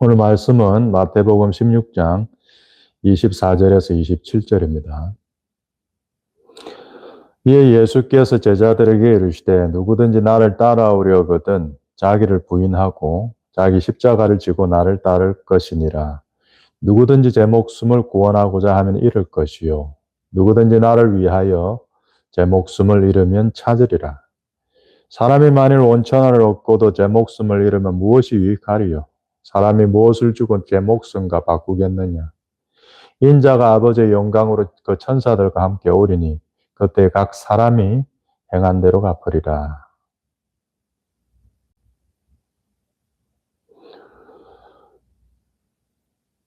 오늘 말씀은 마태복음 16장 24절에서 27절입니다. 이에 예수께서 제자들에게 이르시되 누구든지 나를 따라오려거든 자기를 부인하고 자기 십자가를 지고 나를 따를 것이니라. 누구든지 제 목숨을 구원하고자 하면 잃을 것이요 누구든지 나를 위하여 제 목숨을 잃으면 찾으리라. 사람이 만일 온천을 얻고도 제 목숨을 잃으면 무엇이 유익하리요? 사람이 무엇을 주고 제 목숨과 바꾸겠느냐? 인자가 아버지의 영광으로 그 천사들과 함께 오리니 그때 각 사람이 행한 대로 갚으리라.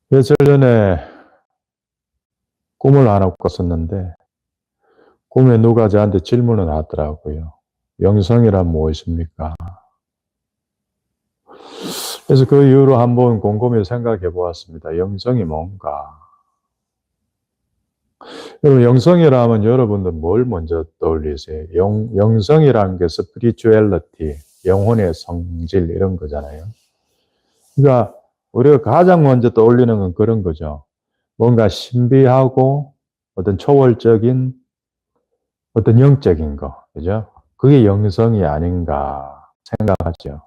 며칠 전에 꿈을 하나 꿨었는데 꿈에 누가 저한테 질문을 하더라고요. 영성이란 무엇입니까? 그래서 그 이후로 한번 곰곰이 생각해 보았습니다. 영성이 뭔가? 여러분, 영성이라면 여러분들 뭘 먼저 떠올리세요? 영성이라는 게 스피리추얼리티, 영혼의 성질 이런 거잖아요. 그러니까 우리가 가장 먼저 떠올리는 건 그런 거죠. 뭔가 신비하고 어떤 초월적인 어떤 영적인 거, 그죠? 그게 영성이 아닌가 생각하죠.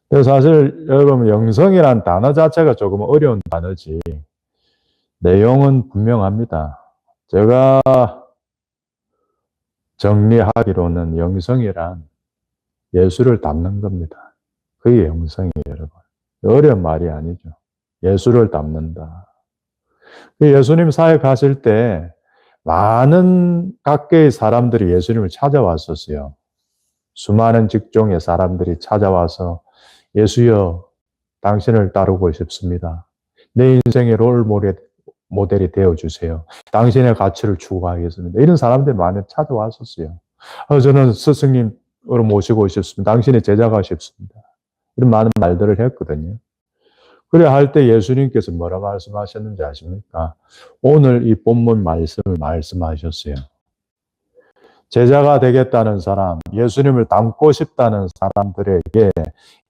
그래서 사실 여러분 영성이란 단어 자체가 조금 어려운 단어지 내용은 분명합니다. 제가 정리하기로는 영성이란 예수를 닮는 겁니다. 그게 영성이에요, 여러분. 어려운 말이 아니죠. 예수를 닮는다. 예수님 사역하실 때 많은 각계의 사람들이 예수님을 찾아왔었어요. 수많은 직종의 사람들이 찾아와서 예수여, 당신을 따르고 싶습니다. 내 인생의 롤 모델이 되어주세요. 당신의 가치를 추구하겠습니다. 이런 사람들이 많이 찾아왔었어요. 저는 스승님으로 모시고 싶습니다. 당신의 제자가 싶습니다. 이런 많은 말들을 했거든요. 그래 할 때 예수님께서 뭐라 말씀하셨는지 아십니까? 오늘 이 본문 말씀을 말씀하셨어요. 제자가 되겠다는 사람, 예수님을 닮고 싶다는 사람들에게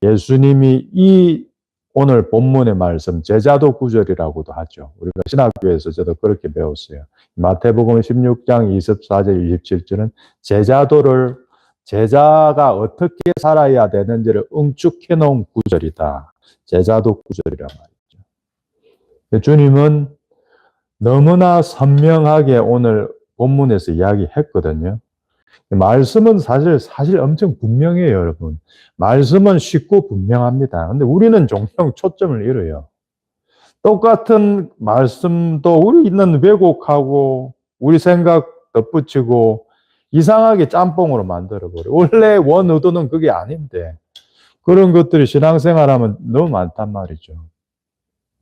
예수님이 이 오늘 본문의 말씀, 제자도 구절이라고도 하죠. 우리가 신학교에서 저도 그렇게 배웠어요. 마태복음 16장 24절, 27절은 제자가 어떻게 살아야 되는지를 응축해 놓은 구절이다. 제자도 구절이란 말이죠. 주님은 너무나 선명하게 오늘 본문에서 이야기했거든요. 말씀은 사실 엄청 분명해요, 여러분. 말씀은 쉽고 분명합니다. 근데 우리는 종종 초점을 잃어요. 똑같은 말씀도 우리는 왜곡하고 우리 생각 덧붙이고 이상하게 짬뽕으로 만들어버려요. 원래 원 의도는 그게 아닌데 그런 것들이 신앙생활하면 너무 많단 말이죠.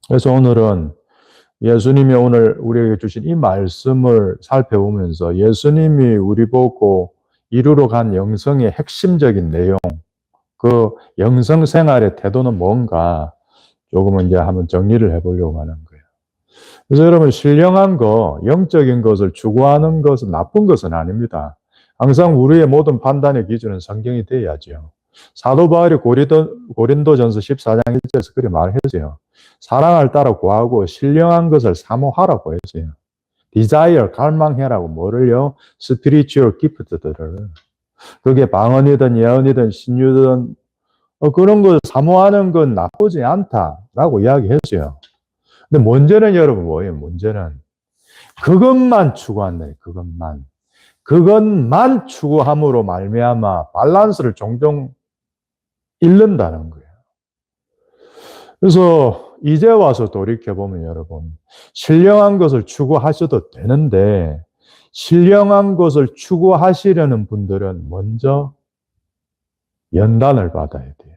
그래서 오늘은 예수님이 오늘 우리에게 주신 이 말씀을 살펴보면서 예수님이 우리 보고 이루러 간 영성의 핵심적인 내용, 그 영성 생활의 태도는 뭔가 조금은 이제 한번 정리를 해보려고 하는 거예요. 그래서 여러분, 신령한 거, 영적인 것을 추구하는 것은 나쁜 것은 아닙니다. 항상 우리의 모든 판단의 기준은 성경이 돼야죠. 사도 바울이 고린도전서 14장 1절에서 그렇게 말했어요. 사랑을 따라 구하고 신령한 것을 사모하라고 했어요. desire, 갈망해라고 뭐를요? spiritual gift들을. 그게 방언이든 예언이든 신유든 그런 걸 사모하는 건 나쁘지 않다라고 이야기했어요. 근데 문제는 여러분 뭐예요? 문제는 그것만 추구한다. 그것만 추구함으로 말미암아 밸런스를 종종 잃는다는 거예요. 그래서 이제 와서 돌이켜보면 여러분, 신령한 것을 추구하셔도 되는데 신령한 것을 추구하시려는 분들은 먼저 연단을 받아야 돼요.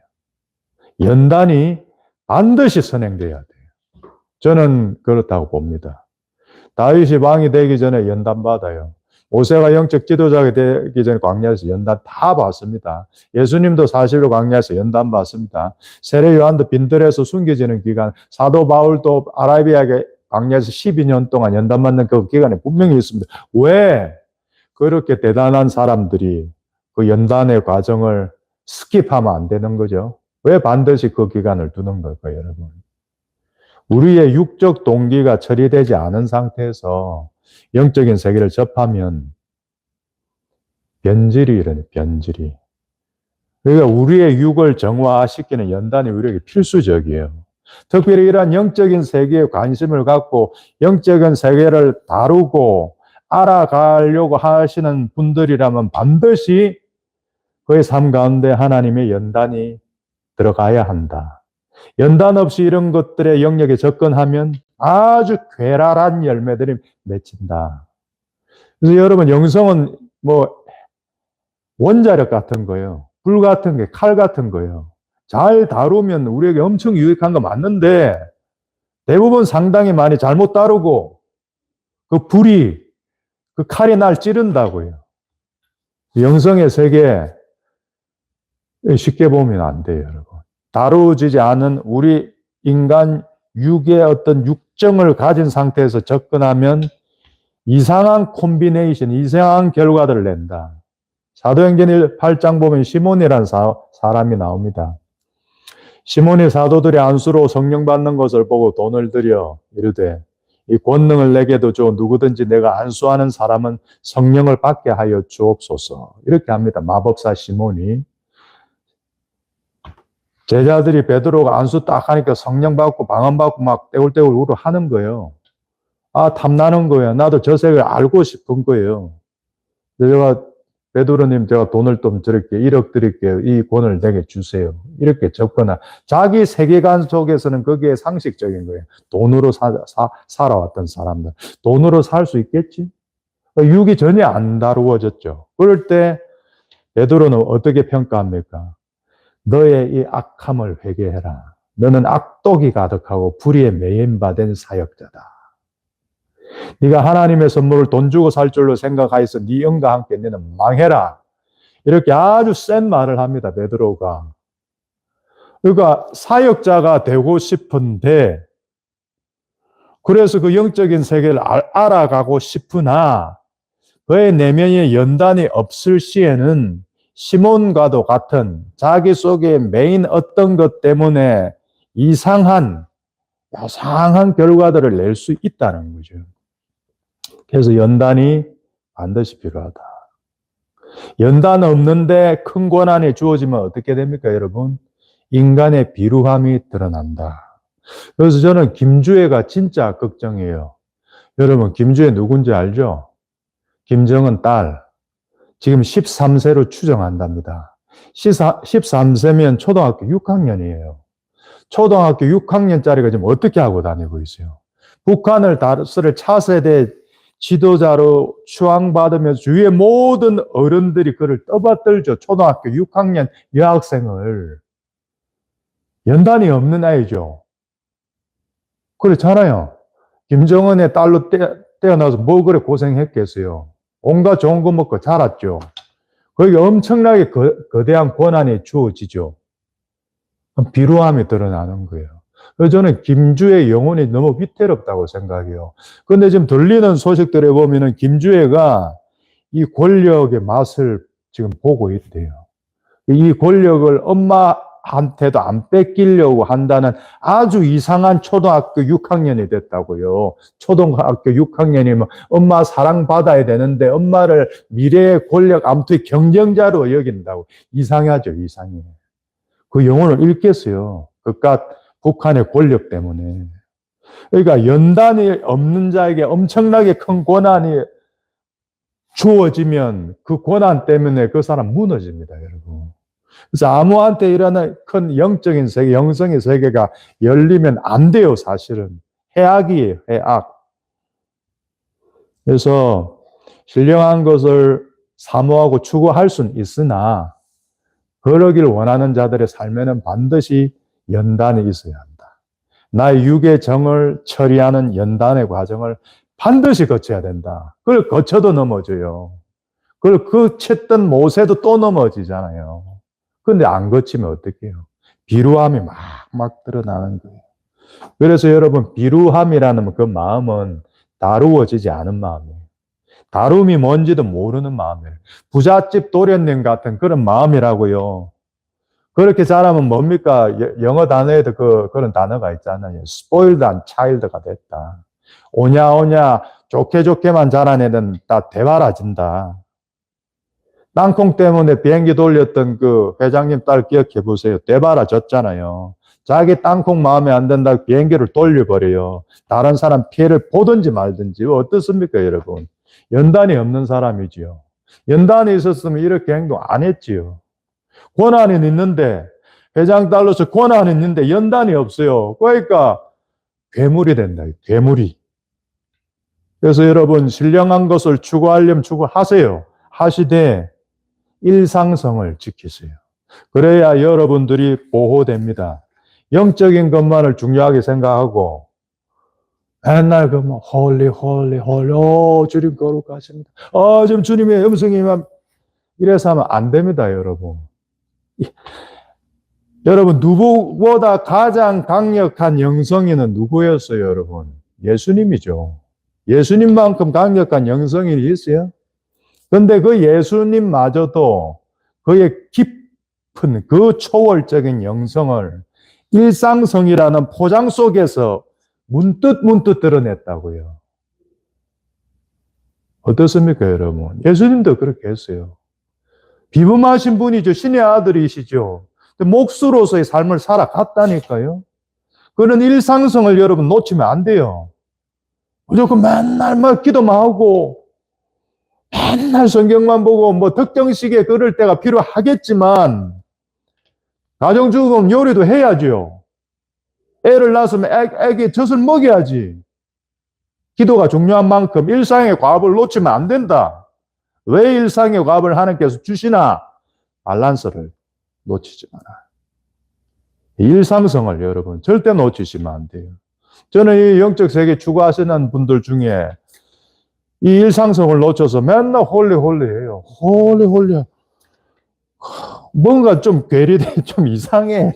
연단이 반드시 선행돼야 돼요. 저는 그렇다고 봅니다. 다윗이 왕이 되기 전에 연단 받아요. 모세가 영적 지도자가 되기 전에 광야에서 연단 다 받습니다. 예수님도 사실로 광야에서 연단 받습니다. 세례 요한도 빈들에서 숨겨지는 기간, 사도 바울도 아라비아에 광야에서 12년 동안 연단 받는 그 기간에 분명히 있습니다. 왜 그렇게 대단한 사람들이 그 연단의 과정을 스킵하면 안 되는 거죠? 왜 반드시 그 기간을 두는 걸까요, 여러분? 우리의 육적 동기가 처리되지 않은 상태에서 영적인 세계를 접하면 변질이 일어나요, 변질이. 그러니까 우리의 육을 정화시키는 연단이 우리에게 필수적이에요. 특별히 이러한 영적인 세계에 관심을 갖고 영적인 세계를 다루고 알아가려고 하시는 분들이라면 반드시 그의 삶 가운데 하나님의 연단이 들어가야 한다. 연단 없이 이런 것들의 영역에 접근하면 아주 괴랄한 열매들이 맺힌다. 그래서 여러분, 영성은 뭐 원자력 같은 거예요. 불 같은 게, 칼 같은 거예요. 잘 다루면 우리에게 엄청 유익한 거 맞는데 대부분 상당히 많이 잘못 다루고 그 불이, 그 칼이 날 찌른다고요. 영성의 세계 쉽게 보면 안 돼요, 여러분. 다루어지지 않은 우리 인간 육의 어떤 육정을 가진 상태에서 접근하면 이상한 콤비네이션, 이상한 결과들을 낸다. 사도행전 8장 보면 시몬이라는 사람이 나옵니다. 시몬이 사도들의 안수로 성령 받는 것을 보고 돈을 들여 이르되 이 권능을 내게도 줘 누구든지 내가 안수하는 사람은 성령을 받게 하여 주옵소서. 이렇게 합니다. 마법사 시몬이. 제자들이 베드로가 안수 딱 하니까 성령 받고 방언 받고 막 떼굴떼굴 울어 하는 거예요. 아, 탐나는 거예요. 나도 저 세계를 알고 싶은 거예요. 제가 베드로님, 제가 돈을 좀 드릴게요. 1억 드릴게요. 이 권을 내게 주세요. 이렇게 접거나 자기 세계관 속에서는 그게 상식적인 거예요. 돈으로 살아왔던 사람들. 돈으로 살 수 있겠지? 육이 전혀 안 다루어졌죠. 그럴 때 베드로는 어떻게 평가합니까? 너의 이 악함을 회개해라. 너는 악독이 가득하고 불의에 매인받은 사역자다. 네가 하나님의 선물을 돈 주고 살 줄로 생각하여서 네 영과 함께 너는 망해라. 이렇게 아주 센 말을 합니다, 베드로가. 그러니까 사역자가 되고 싶은데 그래서 그 영적인 세계를 알아가고 싶으나 그의 내면에 연단이 없을 시에는 시몬과도 같은 자기 속에 메인 어떤 것 때문에 이상한 결과들을 낼 수 있다는 거죠. 그래서 연단이 반드시 필요하다. 연단 없는데 큰 권한이 주어지면 어떻게 됩니까, 여러분? 인간의 비루함이 드러난다. 그래서 저는 김주애가 진짜 걱정이에요. 여러분, 김주애 누군지 알죠? 김정은 딸. 지금 13세로 추정한답니다. 13세면 초등학교 6학년이에요. 초등학교 6학년짜리가 지금 어떻게 하고 다니고 있어요? 북한을 다스릴 차세대 지도자로 추앙받으면서 주위의 모든 어른들이 그를 떠받들죠. 초등학교 6학년 여학생을. 연단이 없는 아이죠. 그렇잖아요. 김정은의 딸로 태어나서 뭐 그래 고생했겠어요. 온갖 좋은 거 먹고 자랐죠. 거기에 엄청나게 거대한 권한이 주어지죠. 비루함이 드러나는 거예요. 그래서 저는 김주의 영혼이 너무 위태롭다고 생각해요. 그런데 지금 들리는 소식들에 보면은 김주애가 이 권력의 맛을 지금 보고 있대요. 이 권력을 엄마한테도 안 뺏기려고 한다는 아주 이상한 초등학교 6학년이 됐다고요. 초등학교 6학년이면 엄마 사랑받아야 되는데 엄마를 미래의 권력 암투의 경쟁자로 여긴다고. 이상하죠, 이상해. 그 영혼을 잃겠어요. 그깟 북한의 권력 때문에. 그러니까 연단이 없는 자에게 엄청나게 큰 권한이 주어지면 그 권한 때문에 그 사람 무너집니다, 여러분. 그래서 아무한테 일어나는 큰 영적인 세계, 영성의 세계가 열리면 안 돼요, 사실은. 해악이에요, 해악. 그래서 신령한 것을 사모하고 추구할 수는 있으나 그러길 원하는 자들의 삶에는 반드시 연단이 있어야 한다. 나의 육의 정을 처리하는 연단의 과정을 반드시 거쳐야 된다. 그걸 거쳐도 넘어져요. 그걸 거쳤던 모세도 또 넘어지잖아요. 그런데 안 거치면 어떡해요? 비루함이 막 드러나는 거예요. 그래서 여러분, 비루함이라는 그 마음은 다루어지지 않은 마음이에요. 다룸이 뭔지도 모르는 마음이에요. 부잣집 도련님 같은 그런 마음이라고요. 그렇게 자라면 뭡니까? 영어 단어에도 그런 단어가 있잖아요. spoiled and child가 됐다. 오냐오냐 좋게 좋게만 자란 애는 다 대바라진다. 땅콩 때문에 비행기 돌렸던 그 회장님 딸 기억해 보세요. 대바라졌잖아요. 자기 땅콩 마음에 안 든다고 비행기를 돌려버려요. 다른 사람 피해를 보든지 말든지. 어떻습니까, 여러분? 연단이 없는 사람이지요. 연단이 있었으면 이렇게 행동 안 했지요. 권한은 있는데, 회장 딸로서 권한은 있는데 연단이 없어요. 그러니까 괴물이 된다. 괴물이. 그래서 여러분, 신령한 것을 추구하려면 추구하세요. 하시되 일상성을 지키세요. 그래야 여러분들이 보호됩니다. 영적인 것만을 중요하게 생각하고 맨날 홀리 주님 거룩하십니다. 지금 주님의 음성이만 이래서 하면 안 됩니다, 여러분. 여러분, 누구보다 가장 강력한 영성인은 누구였어요, 여러분? 예수님이죠. 예수님만큼 강력한 영성인이 있어요? 근데 그 예수님마저도 그의 깊은 그 초월적인 영성을 일상성이라는 포장 속에서 문득 드러냈다고요. 어떻습니까, 여러분? 예수님도 그렇게 했어요. 비범하신 분이죠. 신의 아들이시죠. 몫으로서의 삶을 살아갔다니까요. 그런 일상성을 여러분 놓치면 안 돼요. 무조건 맨날 기도만 하고 맨날 성경만 보고 특정 시기에 그럴 때가 필요하겠지만 가정주부는 요리도 해야죠. 애를 낳았으면 애기 젖을 먹여야지. 기도가 중요한 만큼 일상의 과업을 놓치면 안 된다. 왜 일상의 과업을 하나님께서 주시나? 밸런스를 놓치지 마라. 일상성을 여러분 절대 놓치시면 안 돼요. 저는 이 영적 세계 추구하시는 분들 중에 이 일상성을 놓쳐서 맨날 홀리해요. 홀리. 뭔가 좀 괴리돼, 좀 이상해.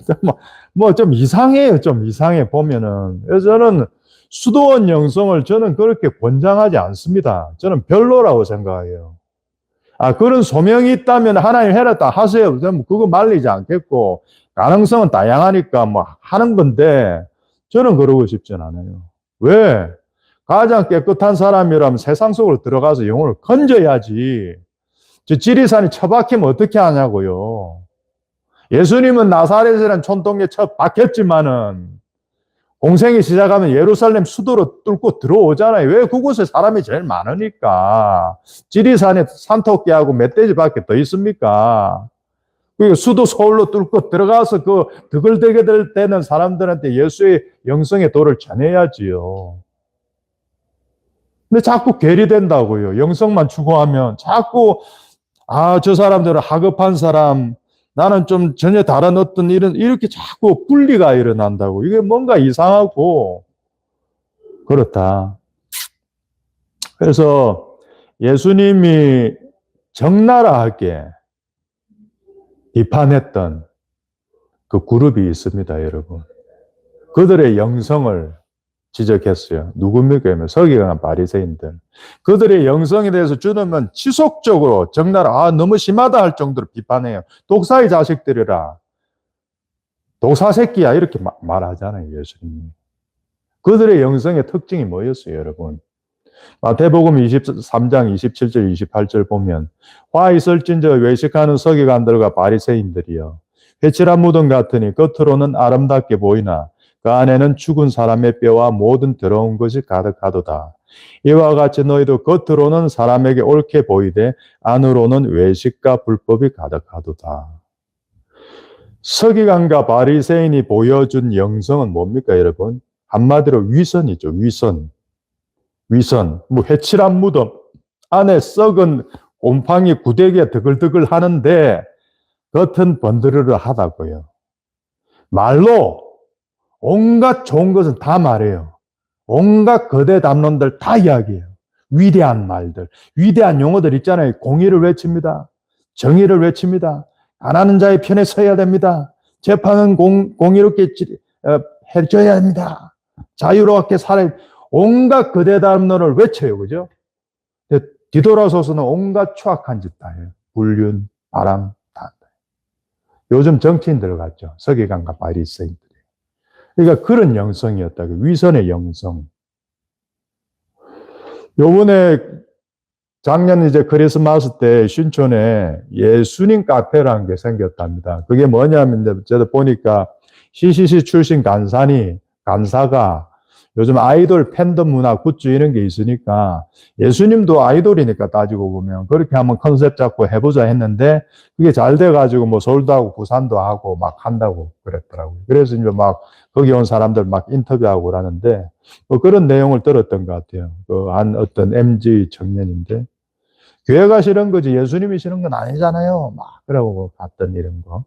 좀 이상해요. 좀 이상해 보면은. 그래서 저는 수도원 영성을 저는 그렇게 권장하지 않습니다. 저는 별로라고 생각해요. 그런 소명이 있다면 하나님 해라 다 하세요. 그거 말리지 않겠고 가능성은 다양하니까 하는 건데 저는 그러고 싶진 않아요. 왜? 가장 깨끗한 사람이라면 세상 속으로 들어가서 영혼을 건져야지. 저 지리산이 처박히면 어떻게 하냐고요. 예수님은 나사렛이라는 촌동네 처박혔지만은 공생이 시작하면 예루살렘 수도로 뚫고 들어오잖아요. 왜? 그곳에 사람이 제일 많으니까. 지리산에 산토끼하고 멧돼지밖에 더 있습니까? 그리고 수도 서울로 뚫고 들어가서 그 드글드글 되는 사람들한테 예수의 영성의 도를 전해야지요. 근데 자꾸 괴리된다고요. 영성만 추구하면 자꾸 저 사람들은 하급한 사람, 나는 좀 전혀 다른 어떤 이렇게 자꾸 분리가 일어난다고. 이게 뭔가 이상하고 그렇다. 그래서 예수님이 적나라하게 비판했던 그 그룹이 있습니다, 여러분. 그들의 영성을 지적했어요. 누굽니까? 서기관 바리새인들. 그들의 영성에 대해서 주님은 지속적으로 적나라, 너무 심하다 할 정도로 비판해요. 독사의 자식들이라. 독사 새끼야 이렇게 말하잖아요, 예수님이. 그들의 영성의 특징이 뭐였어요, 여러분? 마태복음 23장 27절 28절 보면 화 있을진저 외식하는 서기관들과 바리새인들이여 회칠한 무덤 같으니 겉으로는 아름답게 보이나 그 안에는 죽은 사람의 뼈와 모든 더러운 것이 가득하도다. 이와 같이 너희도 겉으로는 사람에게 옳게 보이되 안으로는 외식과 불법이 가득하도다. 서기관과 바리새인이 보여준 영성은 뭡니까, 여러분? 한마디로 위선이죠. 위선. 회칠한 무덤 안에 썩은 곰팡이 구데기가 드글드글 하는데 겉은 번드르르 하다고요. 말로 온갖 좋은 것은 다 말해요. 온갖 거대 담론들 다 이야기해요. 위대한 말들, 위대한 용어들 있잖아요. 공의를 외칩니다. 정의를 외칩니다. 가난한 자의 편에 서야 됩니다. 재판은 공의롭게 해줘야 합니다. 자유롭게 살아야 온갖 거대 담론을 외쳐요. 그죠? 뒤돌아서서는 온갖 추악한 짓 다 해요. 불륜, 바람 다 한다. 요즘 정치인들 같죠. 서기관과 바리새인들이. 그러니까 그런 영성이었다. 위선의 영성. 요번에 작년 이제 크리스마스 때 신촌에 예수님 카페라는 게 생겼답니다. 그게 뭐냐면 저도 보니까 CCC 출신 간사가 요즘 아이돌 팬덤 문화 굿즈 이런 게 있으니까 예수님도 아이돌이니까 따지고 보면 그렇게 한번 컨셉 잡고 해보자 했는데 그게 잘 돼가지고 뭐 서울도 하고 부산도 하고 막 한다고 그랬더라고요. 그래서 이제 막 거기 온 사람들 막 인터뷰하고 그러는데 뭐 그런 내용을 들었던 것 같아요. 그 한 어떤 MZ 청년인데 교회가 싫은 거지 예수님이 싫은 건 아니잖아요. 막 그러고 갔던 이런 거.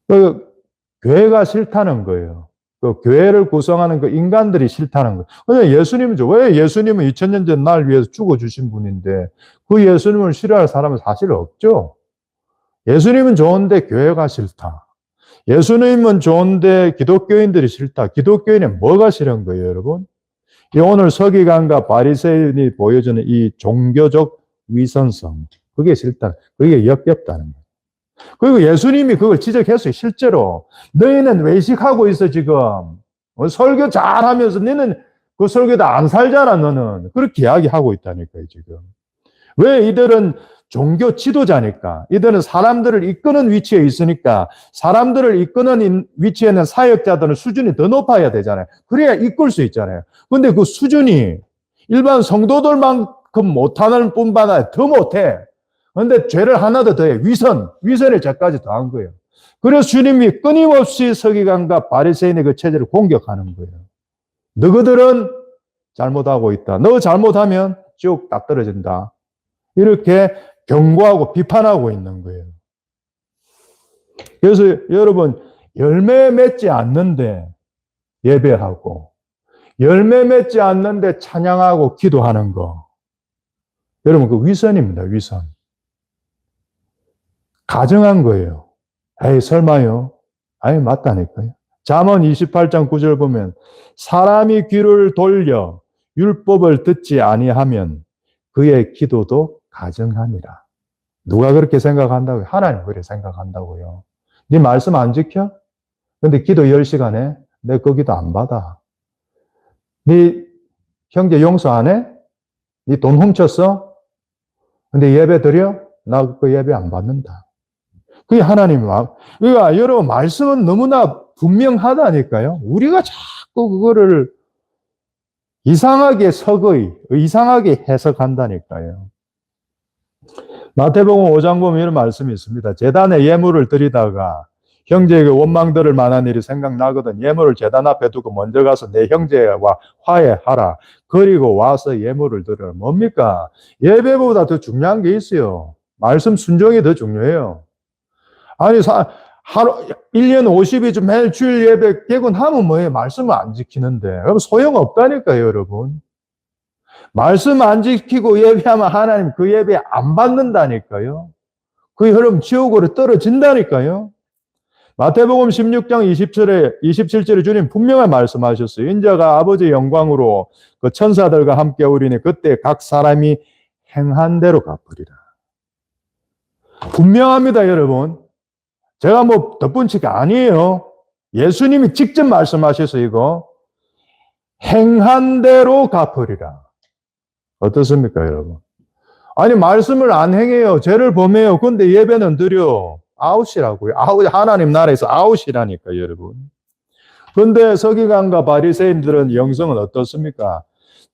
그 교회가 싫다는 거예요. 그 교회를 구성하는 그 인간들이 싫다는 거예요. 그냥 예수님이죠. 왜 예수님은 2000년 전 날 위해서 죽어주신 분인데 그 예수님을 싫어할 사람은 사실 없죠. 예수님은 좋은데 교회가 싫다. 예수님은 좋은데 기독교인들이 싫다. 기독교인은 뭐가 싫은 거예요, 여러분? 이 오늘 서기관과 바리새인이 보여주는 이 종교적 위선성, 그게 싫다. 그게 역겹다는 거예요. 그리고 예수님이 그걸 지적했어요. 실제로 너희는 외식하고 있어 지금. 설교 잘하면서 너는 그 설교도 안 살잖아 너는. 그렇게 이야기하고 있다니까요 지금. 왜 이들은 종교 지도자니까. 이들은 사람들을 이끄는 위치에 있으니까 사람들을 이끄는 위치에 있는 사역자들은 수준이 더 높아야 되잖아요. 그래야 이끌 수 있잖아요. 근데 그 수준이 일반 성도들만큼 못하는 뿐만 아니라 더 못해. 그런데 죄를 하나 더 더해. 위선의 죄까지 더한 거예요. 그래서 주님이 끊임없이 서기관과 바리새인의 그 체제를 공격하는 거예요. 너희들은 잘못하고 있다. 너 잘못하면 쭉 딱 떨어진다. 이렇게 경고하고 비판하고 있는 거예요. 그래서 여러분 열매 맺지 않는데 예배하고 열매 맺지 않는데 찬양하고 기도하는 거. 여러분 그 위선입니다. 위선. 가정한 거예요. 에이 설마요? 아니 맞다니까요. 잠언 28장 9절 보면 사람이 귀를 돌려 율법을 듣지 아니하면 그의 기도도 가정하니라. 누가 그렇게 생각한다고요? 하나님 그렇게 생각한다고요. 네 말씀 안 지켜? 근데 기도 10시간 해? 내 그 기도 안 받아. 네 형제 용서 안 해? 네 돈 훔쳤어? 근데 예배 드려? 나 그 예배 안 받는다. 그게 하나님의 마음. 그러니까 여러분 말씀은 너무나 분명하다니까요. 우리가 자꾸 그거를 이상하게 이상하게 해석한다니까요. 마태복음 5장 보면 이런 말씀이 있습니다. 제단에 예물을 드리다가 형제에게 원망들을 만한 일이 생각나거든 예물을 제단 앞에 두고 먼저 가서 내 형제와 화해하라. 그리고 와서 예물을 드려라. 뭡니까? 예배보다 더 중요한 게 있어요. 말씀 순종이 더 중요해요. 아니, 하루, 1년 50일 매일 주일 예배 개근하면 뭐예요? 말씀을 안 지키는데. 여러분, 소용없다니까요, 여러분. 말씀 안 지키고 예배하면 하나님 그 예배 안 받는다니까요. 그 여러분 지옥으로 떨어진다니까요. 마태복음 16장 27절에 주님 분명히 말씀하셨어요. 인자가 아버지의 영광으로 그 천사들과 함께 오리니 그때 각 사람이 행한 대로 갚으리라. 분명합니다, 여러분. 제가 뭐 덧붙이가 아니에요. 예수님이 직접 말씀하셔서 이거 행한 대로 갚으리라. 어떻습니까, 여러분? 아니 말씀을 안 행해요. 죄를 범해요. 근데 예배는 드려. 아웃이라고요. 아웃, 하나님 나라에서 아웃이라니까, 여러분. 근데 서기관과 바리새인들은 영성은 어떻습니까?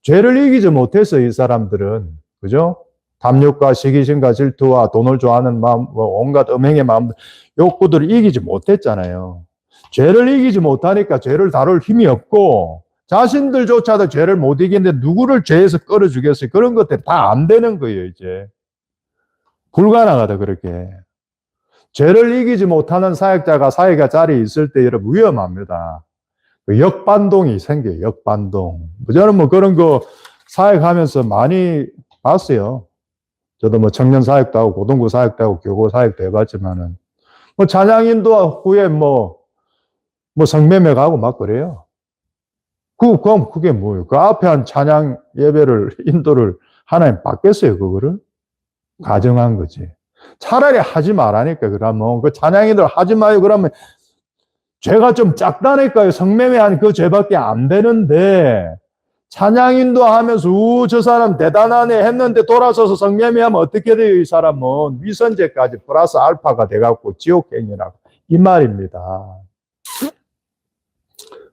죄를 이기지 못해서 이 사람들은, 그죠? 탐욕과 시기심과 질투와 돈을 좋아하는 마음, 온갖 음행의 마음, 욕구들을 이기지 못했잖아요. 죄를 이기지 못하니까 죄를 다룰 힘이 없고, 자신들조차도 죄를 못 이기는데 누구를 죄에서 끌어주겠어요? 그런 것들이 다 안 되는 거예요, 이제. 불가능하다, 그렇게. 죄를 이기지 못하는 사역자가 사역자 자리에 있을 때 여러분 위험합니다. 역반동이 생겨요, 역반동. 저는 뭐 그런 거 사역하면서 많이 봤어요. 저도 뭐 청년 사역도 하고 고등부 사역도 하고 교고 사역도 해봤지만은 뭐 찬양인도 후에 뭐 성매매 가고 막 그래요. 그럼 그게 뭐예요? 그 앞에 한 찬양 예배를 인도를 하나님 받겠어요, 그거를? 가정한 거지. 차라리 하지 말라니까. 그러면 그 찬양이들 하지 마요. 그러면 죄가 좀 작다니까요. 성매매한 그 죄밖에 안 되는데 찬양인도 하면서 저 사람 대단하네 했는데 돌아서서 성매매하면 어떻게 돼요? 이 사람은 위선죄까지 플러스 알파가 돼갖고 지옥행이라고 이 말입니다.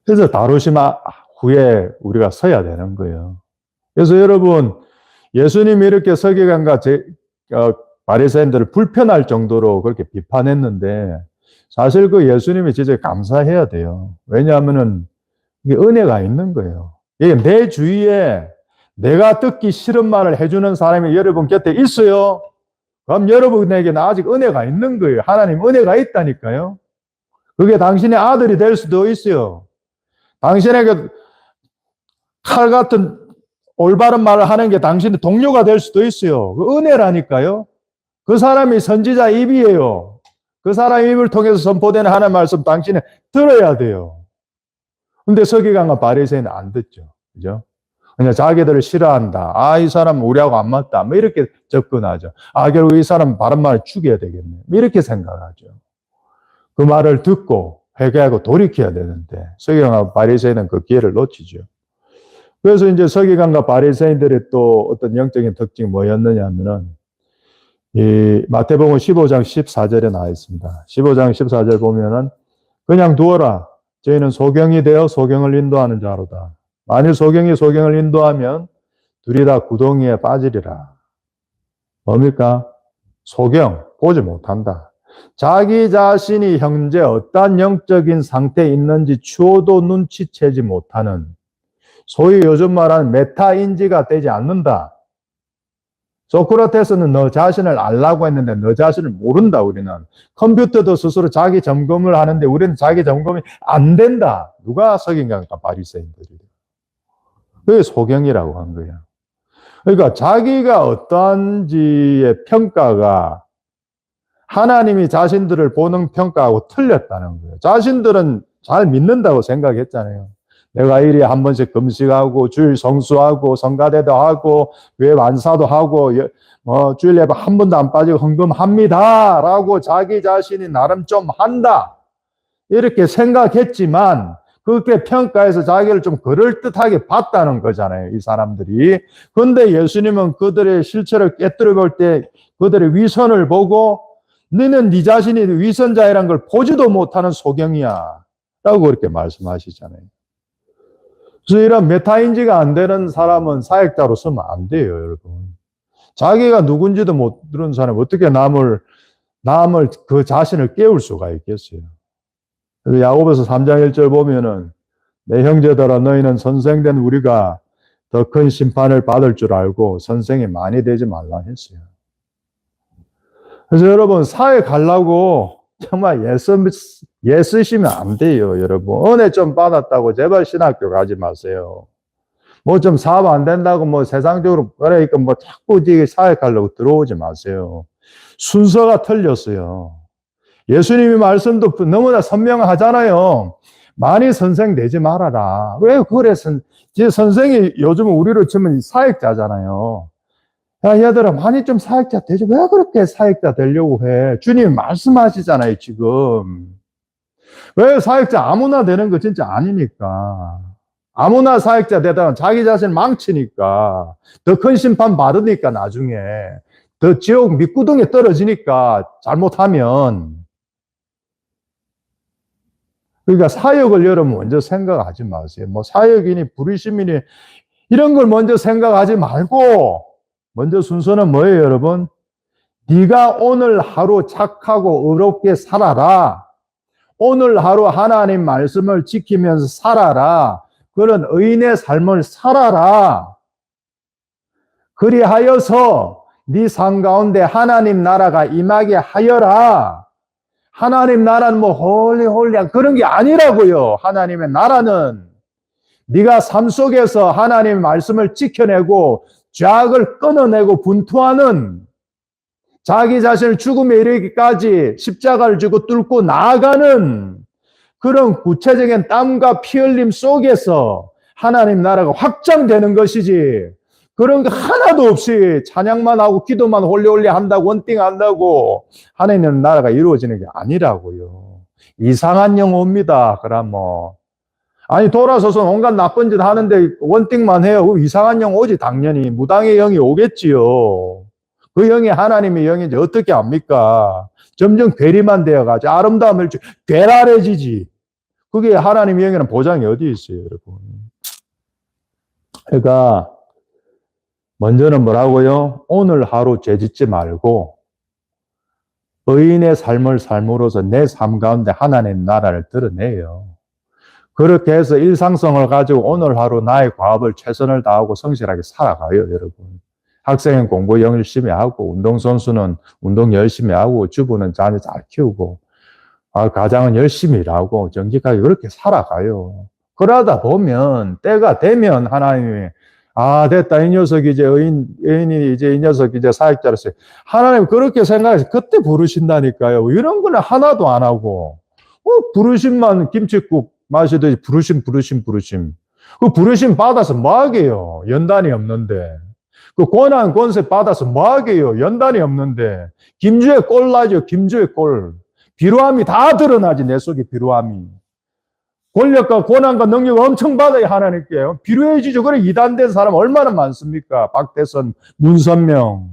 그래서 다루시마 후에 우리가 서야 되는 거예요. 그래서 여러분 예수님이 이렇게 서기관과 바리새인들을 불편할 정도로 그렇게 비판했는데 사실 그 예수님이 진짜 감사해야 돼요. 왜냐하면은 이게 은혜가 있는 거예요. 이게 내 주위에 내가 듣기 싫은 말을 해주는 사람이 여러분 곁에 있어요. 그럼 여러분에게는 아직 은혜가 있는 거예요. 하나님 은혜가 있다니까요. 그게 당신의 아들이 될 수도 있어요. 당신에게 칼 같은 올바른 말을 하는 게 당신의 동료가 될 수도 있어요. 그 은혜라니까요. 그 사람이 선지자 입이에요. 그 사람 입을 통해서 선포되는 하나님의 말씀 당신은 들어야 돼요. 근데 서기관과 바리새인은 안 듣죠. 그죠? 그냥 자기들을 싫어한다. 아, 이 사람 우리하고 안 맞다. 뭐 이렇게 접근하죠. 아, 결국 이 사람 바른 말을 죽여야 되겠네. 이렇게 생각하죠. 그 말을 듣고 회개하고 돌이켜야 되는데 서기관과 바리새인은 그 기회를 놓치죠. 그래서 이제 서기관과 바리새인들의 또 어떤 영적인 특징이 뭐였느냐 하면은 이 마태복음 15장 14절에 나와 있습니다. 15장 14절 보면은 그냥 두어라. 저희는 소경이 되어 소경을 인도하는 자로다. 만일 소경이 소경을 인도하면 둘이 다 구덩이에 빠지리라. 뭡니까? 소경, 보지 못한다. 자기 자신이 현재 어떠한 영적인 상태에 있는지 추호도 눈치채지 못하는 소위 요즘 말하는 메타인지가 되지 않는다. 소크라테스는 너 자신을 알라고 했는데 너 자신을 모른다. 우리는 컴퓨터도 스스로 자기 점검을 하는데 우리는 자기 점검이 안 된다. 누가 서기관과 바리새인들이래. 그게 소경이라고 한 거야. 그러니까 자기가 어떠한지의 평가가 하나님이 자신들을 보는 평가하고 틀렸다는 거예요. 자신들은 잘 믿는다고 생각했잖아요. 내가 일일이 한 번씩 금식하고 주일 성수하고 성가대도 하고 왜 완사도 하고 주일 예배 한 번도 안 빠지고 헌금합니다 라고 자기 자신이 나름 좀 한다 이렇게 생각했지만 그렇게 평가해서 자기를 좀 그럴듯하게 봤다는 거잖아요, 이 사람들이. 그런데 예수님은 그들의 실체를 깨뜨려 볼 때 그들의 위선을 보고 너는 네 자신이 위선자이라는 걸 보지도 못하는 소경이야 라고 그렇게 말씀하시잖아요. 그래서 이런 메타인지가 안 되는 사람은 사역자로 쓰면 안 돼요, 여러분. 자기가 누군지도 모르는 사람이 어떻게 남을 그 자신을 깨울 수가 있겠어요. 그래서 야고보서 3장 1절 보면은 내 형제들아 너희는 선생된 우리가 더 큰 심판을 받을 줄 알고 선생이 많이 되지 말라 했어요. 그래서 여러분 사역하려고 정말 애쓰시면 안 돼요, 여러분. 은혜 좀 받았다고 제발 신학교 가지 마세요. 뭐 좀 사업 안 된다고 뭐 세상적으로 그러니까 뭐 자꾸 사역하려고 들어오지 마세요. 순서가 틀렸어요. 예수님이 말씀도 너무나 선명하잖아요. 많이 선생 되지 말아라. 왜 그래? 선생이 요즘 우리로 치면 사역자잖아요. 야, 얘들아, 많이 좀 사역자 되지. 왜 그렇게 사역자 되려고 해? 주님이 말씀하시잖아요, 지금. 왜 사역자 아무나 되는 거 진짜 아니니까. 아무나 사역자 되다가 자기 자신 망치니까. 더 큰 심판 받으니까, 나중에. 더 지옥 밑구덩이에 떨어지니까, 잘못하면. 그러니까 사역을 여러분 먼저 생각하지 마세요. 뭐 사역이니, 부르심이니, 이런 걸 먼저 생각하지 말고, 먼저 순서는 뭐예요, 여러분? 네가 오늘 하루 착하고 의롭게 살아라. 오늘 하루 하나님 말씀을 지키면서 살아라. 그런 의인의 삶을 살아라. 그리하여서 네 삶 가운데 하나님 나라가 임하게 하여라. 하나님 나라는 뭐 홀리홀리 그런 게 아니라고요. 하나님의 나라는 네가 삶 속에서 하나님의 말씀을 지켜내고 죄악을 끊어내고 분투하는 자기 자신을 죽음에 이르기까지 십자가를 지고 뚫고 나아가는 그런 구체적인 땀과 피 흘림 속에서 하나님 나라가 확장되는 것이지 그런 게 하나도 없이 찬양만 하고 기도만 홀리홀리 한다고 원띵 한다고 하나님 나라가 이루어지는 게 아니라고요. 이상한 영 옵니다. 그럼 뭐 아니 돌아서서 온갖 나쁜 짓 하는데 원띵만 해요. 이상한 영 오지 당연히 무당의 영이 오겠지요. 그 영이 하나님의 영인지 어떻게 압니까? 점점 괴리만 되어가지고 아름다움을 괴랄해지지. 그게 하나님의 영이라는 보장이 어디 있어요, 여러분? 그러니까 먼저는 뭐라고요? 오늘 하루 죄짓지 말고 의인의 삶을 삶으로써 내 삶 가운데 하나님의 나라를 드러내요. 그렇게 해서 일상성을 가지고 오늘 하루 나의 과업을 최선을 다하고 성실하게 살아가요, 여러분. 학생은 공부 열심히 하고, 운동선수는 운동 열심히 하고, 주부는 자녀 잘 키우고, 가장은 열심히 일하고, 정직하게 그렇게 살아가요. 그러다 보면, 때가 되면 하나님이, 됐다. 이 녀석이 이제 의인이 이제 이 녀석이 이제 사역자로서, 하나님 그렇게 생각해서 그때 부르신다니까요. 이런 거는 하나도 안 하고, 부르심만 김칫국 마시듯이 부르심. 그 부르심 받아서 뭐 하게요? 연단이 없는데. 그 권한, 권세 받아서 뭐 하게요? 연단이 없는데. 김주의 꼴 나죠, 김주의 꼴. 비루함이 다 드러나지, 내 속에 비루함이. 권력과 권한과 능력 엄청 받아야 하나님께요. 비루해지죠. 그래, 이단된 사람 얼마나 많습니까? 박대선, 문선명.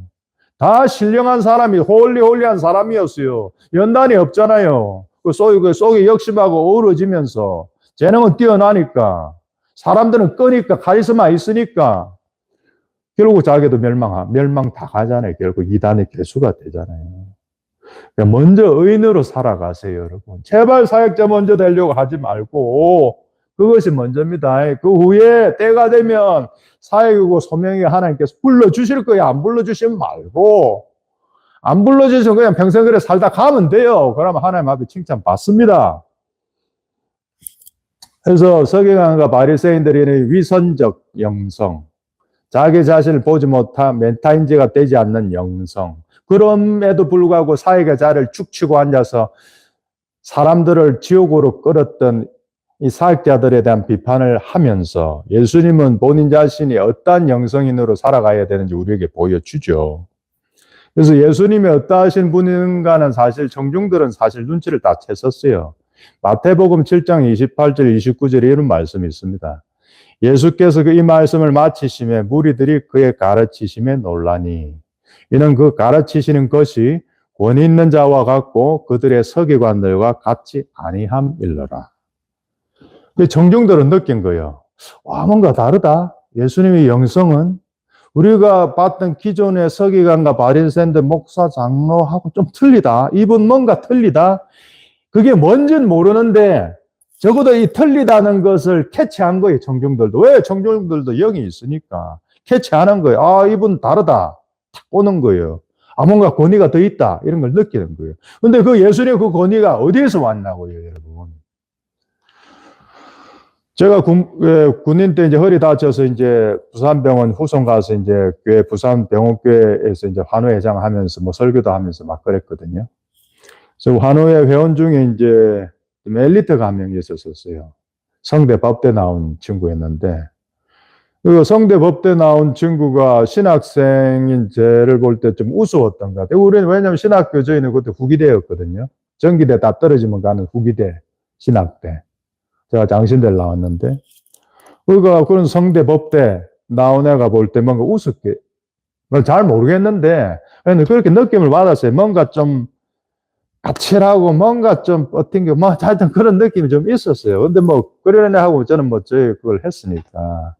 다 신령한 사람이, 홀리한 사람이었어요. 연단이 없잖아요. 그 속에 욕심하고 어우러지면서 재능은 뛰어나니까 사람들은 끄니까 카리스마 있으니까 결국 자기도 멸망 다 가잖아요. 결국 이단의 개수가 되잖아요. 먼저 의인으로 살아가세요, 여러분. 제발 사역자 먼저 되려고 하지 말고 그것이 먼저입니다. 그 후에 때가 되면 사역이고 소명이 하나님께서 불러주실 거예요. 안 불러주시면 말고 안 불러주시면 그냥 평생 그래 살다 가면 돼요. 그러면 하나님 앞에 칭찬 받습니다. 그래서 서기관과 바리새인들이 위선적 영성, 자기 자신을 보지 못한 멘탈인지가 되지 않는 영성, 그럼에도 불구하고 사역의 자리를 축치고 앉아서 사람들을 지옥으로 끌었던 이 사역자들에 대한 비판을 하면서 예수님은 본인 자신이 어떠한 영성인으로 살아가야 되는지 우리에게 보여주죠. 그래서 예수님이 어떠하신 분인가는 사실 청중들은 사실 눈치를 다 챘었어요. 마태복음 7장 28절 29절에 이런 말씀이 있습니다. 예수께서 이 말씀을 마치심에 무리들이 그의 가르치심에 놀라니 이는 그 가르치시는 것이 권위 있는 자와 같고 그들의 서기관들과 같이 아니함일러라. 청중들은 느낀 거예요. 와, 뭔가 다르다. 예수님의 영성은 우리가 봤던 기존의 서기관과 바리새인들 목사 장로하고 좀 틀리다. 이분 뭔가 틀리다. 그게 뭔지는 모르는데 적어도 이 틀리다는 것을 캐치한 거예요. 청중들도. 왜? 청중들도 영이 있으니까 캐치하는 거예요. 이분 다르다. 탁 오는 거예요. 뭔가 권위가 더 있다. 이런 걸 느끼는 거예요. 근데 그 예수님의 그 권위가 어디에서 왔냐고요, 여러분. 제가 군인 때 이제 허리 다쳐서 이제 부산병원 후송 가서 이제 부산병원교회에서 이제 환우회장 하면서 뭐 설교도 하면서 막 그랬거든요. 그래서 환우회 회원 중에 이제 엘리트가 한 명 있었어요. 성대 법대 나온 친구였는데, 그 성대 법대 나온 친구가 신학생인 저를 볼 때 좀 우스웠던 것 같아요. 우리는 왜냐면 신학교 저희는 그때 후기대였거든요. 전기대 다 떨어지면 가는 후기대, 신학대. 제가 장신대를 나왔는데, 그런 성대 법대 나온 애가 볼 때 뭔가 우습게, 잘 모르겠는데, 그렇게 느낌을 받았어요. 뭔가 좀 까칠하고 뭔가 좀 어떤 하여튼 그런 느낌이 좀 있었어요. 근데 그런 애하고 저는 저희 그걸 했으니까.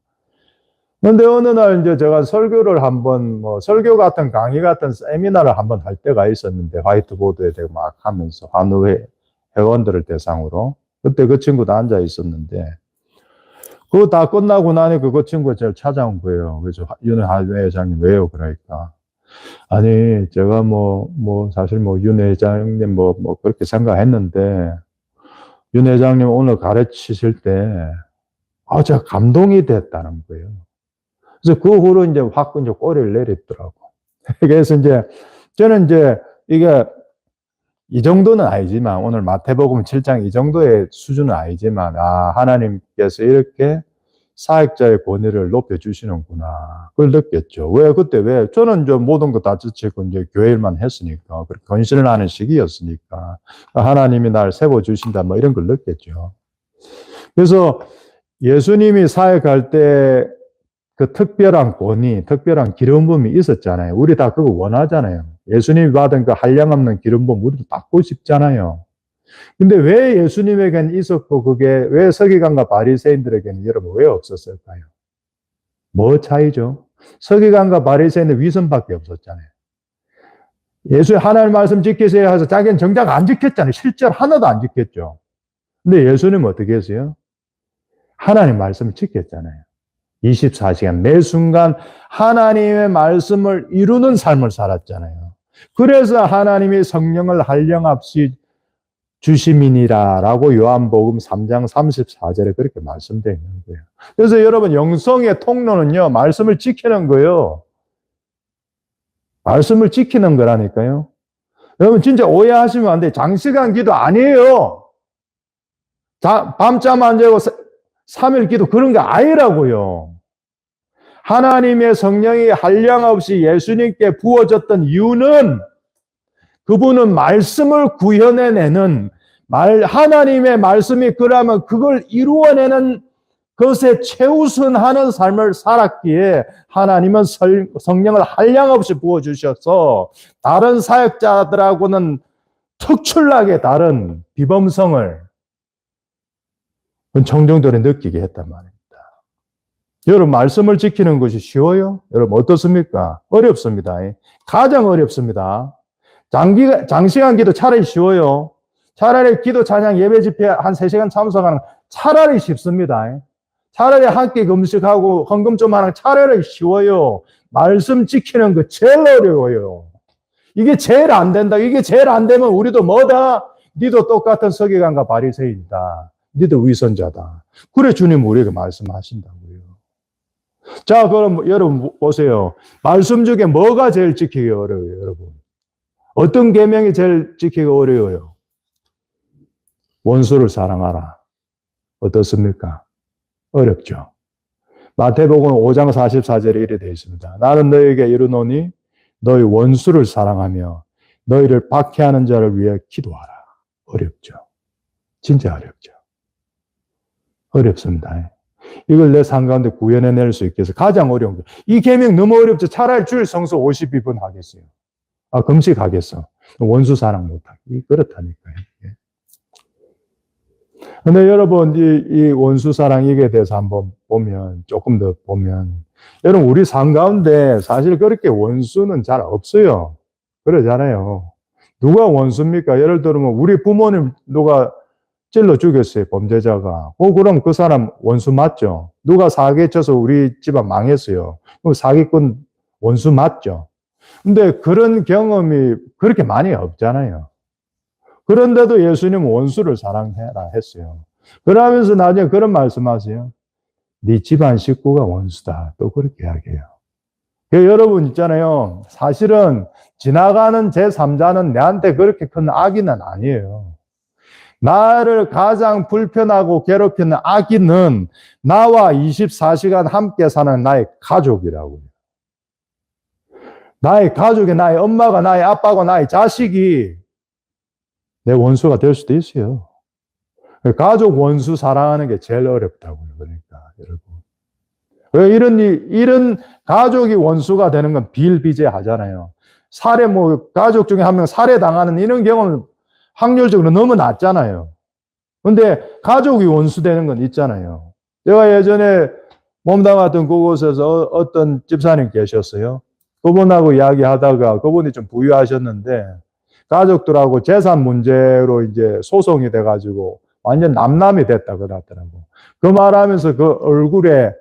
근데 어느 날 이제 제가 설교를 한번, 설교 같은 강의 같은 세미나를 한번 할 때가 있었는데, 화이트보드에 대고 막 하면서, 환우회 회원들을 대상으로. 그때 그 친구도 앉아 있었는데, 그거 다 끝나고 나니 그 친구가 저를 찾아온 거예요. 그래서 윤 회장님 왜요? 그러니까. 아니, 제가 사실 윤 회장님 그렇게 생각했는데, 윤 회장님 오늘 가르치실 때, 제가 감동이 됐다는 거예요. 그래서 그 후로 이제 확 이제 꼬리를 내렸더라고. 그래서 이제, 저는 이제 이게 이 정도는 아니지만, 오늘 마태복음 7장 이 정도의 수준은 아니지만, 하나님께서 이렇게 사역자의 권위를 높여주시는구나. 그걸 느꼈죠. 왜? 저는 이제 모든 거 다 지치고 이제 교회 일만 했으니까, 건신을 하는 시기였으니까, 하나님이 날 세워주신다, 뭐 이런 걸 느꼈죠. 그래서 예수님이 사역할 때 그 특별한 권위, 특별한 기름 부음이 있었잖아요. 우리 다 그거 원하잖아요. 예수님이 받은 그 한량없는 기름 부음 우리도 받고 싶잖아요. 근데 왜 예수님에게는 있었고 그게 왜 서기관과 바리새인들에게는 여러분 왜 없었을까요? 뭐 차이죠? 서기관과 바리새인은 위선밖에 없었잖아요. 예수 하나님 말씀 지키세요 해서 자기는 정작 안 지켰잖아요. 실제로 하나도 안 지켰죠. 근데 예수님은 어떻게 했어요? 하나님 말씀을 지켰잖아요. 24시간 매 순간 하나님의 말씀을 이루는 삶을 살았잖아요. 그래서 하나님이 성령을 한량없이 주심이니라라고 요한복음 3장 34절에 그렇게 말씀되어 있는 거예요. 그래서 여러분 영성의 통로는요. 말씀을 지키는 거예요. 말씀을 지키는 거라니까요. 여러분 진짜 오해하시면 안 돼요. 장시간 기도 아니에요. 밤잠 안 자고 3일 기도 그런 게 아니라고요. 하나님의 성령이 한량없이 예수님께 부어졌던 이유는 그분은 말씀을 구현해내는 하나님의 말씀이 그러면 그걸 이루어내는 것에 최우선하는 삶을 살았기에 하나님은 성령을 한량없이 부어주셔서 다른 사역자들하고는 특출나게 다른 비범성을 청중들이 느끼게 했단 말입니다. 여러분 말씀을 지키는 것이 쉬워요? 여러분 어떻습니까? 어렵습니다. 가장 어렵습니다. 장시간 기도 차라리 쉬워요. 차라리 기도 찬양 예배 집회 한 3시간 참석하는 차라리 쉽습니다. 차라리 한 끼 금식하고 헌금 좀 하는 차라리 쉬워요. 말씀 지키는 거 제일 어려워요. 이게 제일 안 된다. 이게 제일 안 되면 우리도 뭐다? 니도 똑같은 서기관과 바리새인이다. 니도 위선자다. 그래 주님 우리에게 말씀하신다고요. 자 그럼 여러분 보세요. 말씀 중에 뭐가 제일 지키기 어려워요 여러분? 어떤 계명이 제일 지키기 어려워요? 원수를 사랑하라. 어떻습니까? 어렵죠. 마태복음 5장 44절에 이렇게 되어 있습니다. 나는 너에게 이르노니 너희 원수를 사랑하며 너희를 박해하는 자를 위해 기도하라. 어렵죠. 진짜 어렵죠. 어렵습니다. 이걸 내 삶 가운데 구현해낼 수 있게 해서 가장 어려운 거예요. 이 계명 너무 어렵죠. 차라리 주일 성수 52분 하겠어요. 금식하겠어. 원수 사랑 못하게. 그렇다니까요. 근데 여러분, 이 원수 사랑 이게 대해서 한번 보면, 조금 더 보면, 여러분, 우리 삶 가운데 사실 그렇게 원수는 잘 없어요. 그러잖아요. 누가 원수입니까? 예를 들면, 우리 부모님 누가 찔러 죽였어요, 범죄자가. 그럼 그 사람 원수 맞죠? 누가 사기에 쳐서 우리 집안 망했어요. 그럼 사기꾼 원수 맞죠? 근데 그런 경험이 그렇게 많이 없잖아요. 그런데도 예수님은 원수를 사랑해라 했어요. 그러면서 나중에 그런 말씀하세요. 네 집안 식구가 원수다. 또 그렇게 이야기해요. 여러분 있잖아요. 사실은 지나가는 제3자는 내한테 그렇게 큰 악인은 아니에요. 나를 가장 불편하고 괴롭히는 악인은 나와 24시간 함께 사는 나의 가족이라고요. 나의 가족이, 나의 엄마가, 나의 아빠가, 나의 자식이 내 원수가 될 수도 있어요. 가족 원수 사랑하는 게 제일 어렵다고요. 그러니까, 여러분. 이런 가족이 원수가 되는 건 비일비재하잖아요. 가족 중에 한 명 살해당하는 이런 경우는 확률적으로 너무 낮잖아요. 근데 가족이 원수되는 건 있잖아요. 제가 예전에 몸담았던 그곳에서 어떤 집사님 계셨어요. 그분하고 이야기하다가 그분이 좀 부유하셨는데 가족들하고 재산 문제로 이제 소송이 돼가지고 완전 남남이 됐다 그러더라고. 그 말하면서 그 얼굴에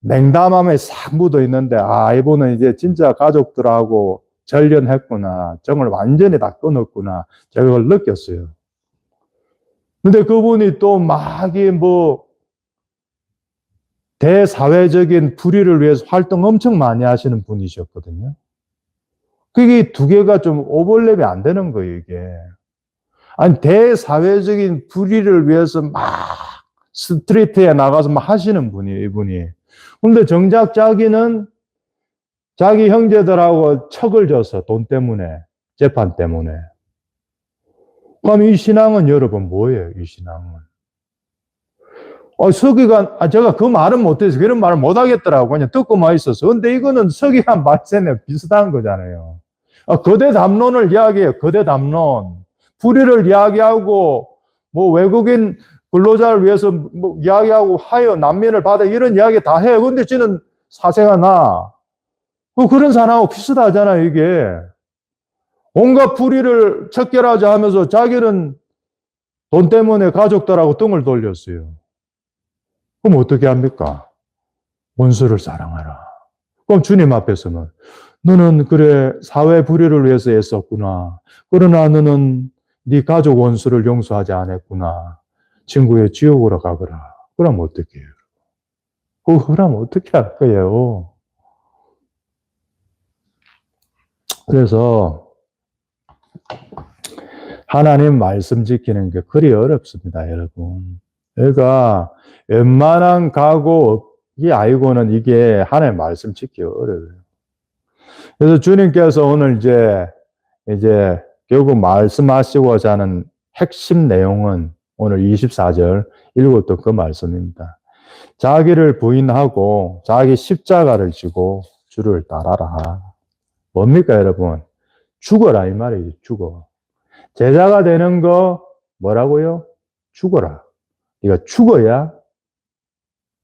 냉담함에 싹 묻어 있는데 이분은 이제 진짜 가족들하고 절연했구나. 정을 완전히 다 끊었구나. 제가 그걸 느꼈어요. 근데 그분이 또 막 대사회적인 불의를 위해서 활동 엄청 많이 하시는 분이셨거든요. 그게 두 개가 좀 오버랩이 안 되는 거예요, 이게. 아니, 대사회적인 불의를 위해서 막 스트리트에 나가서 막 하시는 분이 이분이. 근데 정작 자기는 자기 형제들하고 척을 져서 돈 때문에, 재판 때문에. 그럼 이 신앙은 여러분 뭐예요? 이 신앙은. 서기관, 제가 그 말은 못해서 그런 말을 못하겠더라고. 그냥 듣고만 있었어. 근데 이거는 서기관 말씀에 비슷한 거잖아요. 거대 담론을 이야기해요. 거대 담론. 불의를 이야기하고, 뭐 외국인 근로자를 위해서 뭐 이야기하고 하여 난민을 받아 이런 이야기 다 해요. 근데 지는 사세가 나. 그런 사람하고 비슷하잖아요, 이게. 온갖 불의를 척결하자 하면서 자기는 돈 때문에 가족들하고 등을 돌렸어요. 그럼 어떻게 합니까? 원수를 사랑하라. 그럼 주님 앞에서는 너는 그래 사회 불의를 위해서 애썼구나. 그러나 너는 네 가족 원수를 용서하지 않았구나. 친구의 지옥으로 가거라. 그럼 어떻게 해요? 그럼 어떻게 할 거예요? 그래서 하나님 말씀 지키는 게 그리 어렵습니다, 여러분. 그러니까 웬만한 각오이 아니고는 이게 하나님 말씀 지키기 어려워요. 그래서 주님께서 오늘 이제 결국 말씀하시고자 하는 핵심 내용은 오늘 24절 읽었던 그 말씀입니다. 자기를 부인하고 자기 십자가를 지고 주를 따라라. 뭡니까, 여러분? 죽어라 이 말이에요. 죽어. 제자가 되는 거 뭐라고요? 죽어라. 네가 죽어야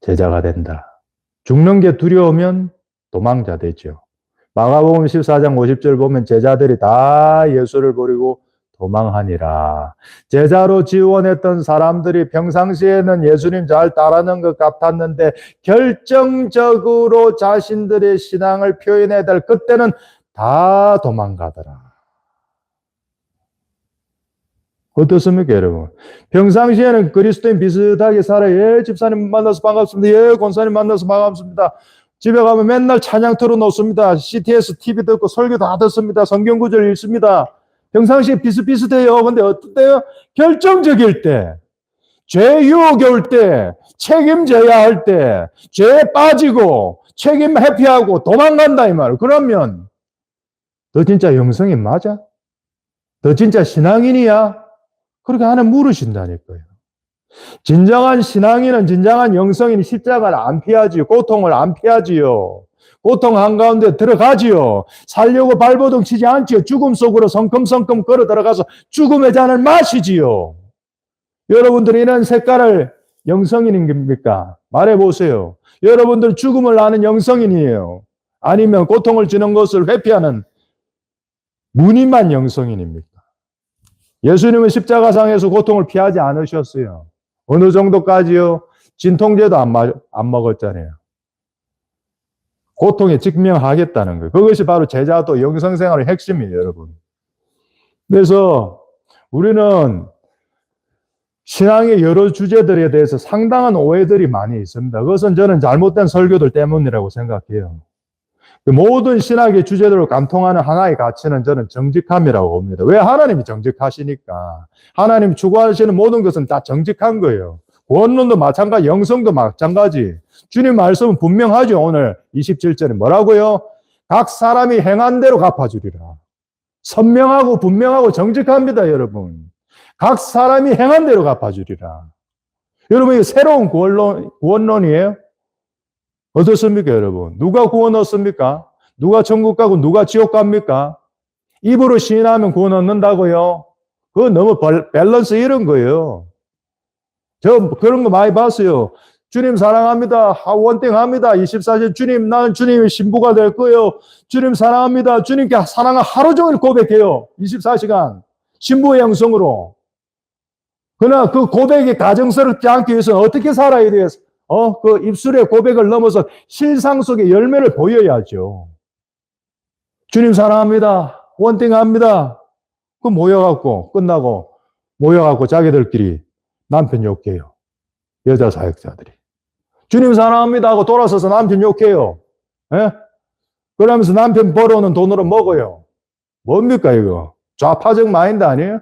제자가 된다. 죽는 게 두려우면 도망자 되죠. 마가복음 14장 50절 보면 제자들이 다 예수를 버리고 도망하니라. 제자로 지원했던 사람들이 평상시에는 예수님 잘 따르는 것 같았는데 결정적으로 자신들의 신앙을 표현해야 될 그때는 다 도망가더라. 어떻습니까, 여러분? 평상시에는 그리스도인 비슷하게 살아요. 예, 집사님 만나서 반갑습니다. 예, 권사님 만나서 반갑습니다. 집에 가면 맨날 찬양 틀어놓습니다. CTS TV 듣고 설교 다 듣습니다. 성경 구절 읽습니다. 평상시에 비슷비슷해요. 근데 어떨 때요? 결정적일 때, 죄 유혹이 올 때, 책임져야 할 때, 죄에 빠지고, 책임 회피하고 도망간다 이 말이에요. 그러면 너 진짜 영성인 맞아? 너 진짜 신앙인이야? 그렇게 하나 물으신다니까요. 진정한 신앙인은, 진정한 영성인이 십자가를 안 피하지요. 고통을 안 피하지요. 고통 한가운데 들어가지요. 살려고 발버둥 치지 않지요. 죽음 속으로 성큼성큼 걸어 들어가서 죽음의 잔을 마시지요. 여러분들이 이런 색깔을 영성인인 겁니까? 말해보세요. 여러분들 죽음을 아는 영성인이에요. 아니면 고통을 주는 것을 회피하는 무늬만 영성인입니까? 예수님은 십자가상에서 고통을 피하지 않으셨어요. 어느 정도까지요? 진통제도 안 먹었잖아요. 고통에 직면하겠다는 거예요. 그것이 바로 제자도 영성생활의 핵심이에요, 여러분. 그래서 우리는 신앙의 여러 주제들에 대해서 상당한 오해들이 많이 있습니다. 그것은 저는 잘못된 설교들 때문이라고 생각해요. 모든 신학의 주제들을 감통하는 하나의 가치는 저는 정직함이라고 봅니다. 왜? 하나님이 정직하시니까. 하나님이 추구하시는 모든 것은 다 정직한 거예요. 구원론도 마찬가지, 영성도 마찬가지. 주님 말씀은 분명하죠. 오늘 27절에 뭐라고요? 각 사람이 행한 대로 갚아주리라. 선명하고 분명하고 정직합니다, 여러분. 각 사람이 행한 대로 갚아주리라. 여러분, 이거 새로운 구원론이에요? 어떻습니까, 여러분? 누가 구원 얻습니까? 누가 천국 가고 누가 지옥 갑니까? 입으로 시인하면 구원 얻는다고요? 그거 너무 밸런스 이런 거예요. 저 그런 거 많이 봤어요. 주님 사랑합니다. 원땡합니다. 24절 주님, 나는 주님의 신부가 될 거예요. 주님 사랑합니다. 주님께 사랑을 하루 종일 고백해요. 24시간. 신부의 영성으로. 그러나 그 고백이 가정스럽지 않기 위해서는 어떻게 살아야 돼요? 그 입술의 고백을 넘어서 실상 속의 열매를 보여야죠. 주님 사랑합니다. 원땡합니다. 그 모여갖고 끝나고 모여갖고 자기들끼리 남편 욕해요. 여자 사역자들이. 주님 사랑합니다 하고 돌아서서 남편 욕해요. 예? 그러면서 남편 벌어오는 돈으로 먹어요. 뭡니까 이거? 좌파적 마인드 아니에요?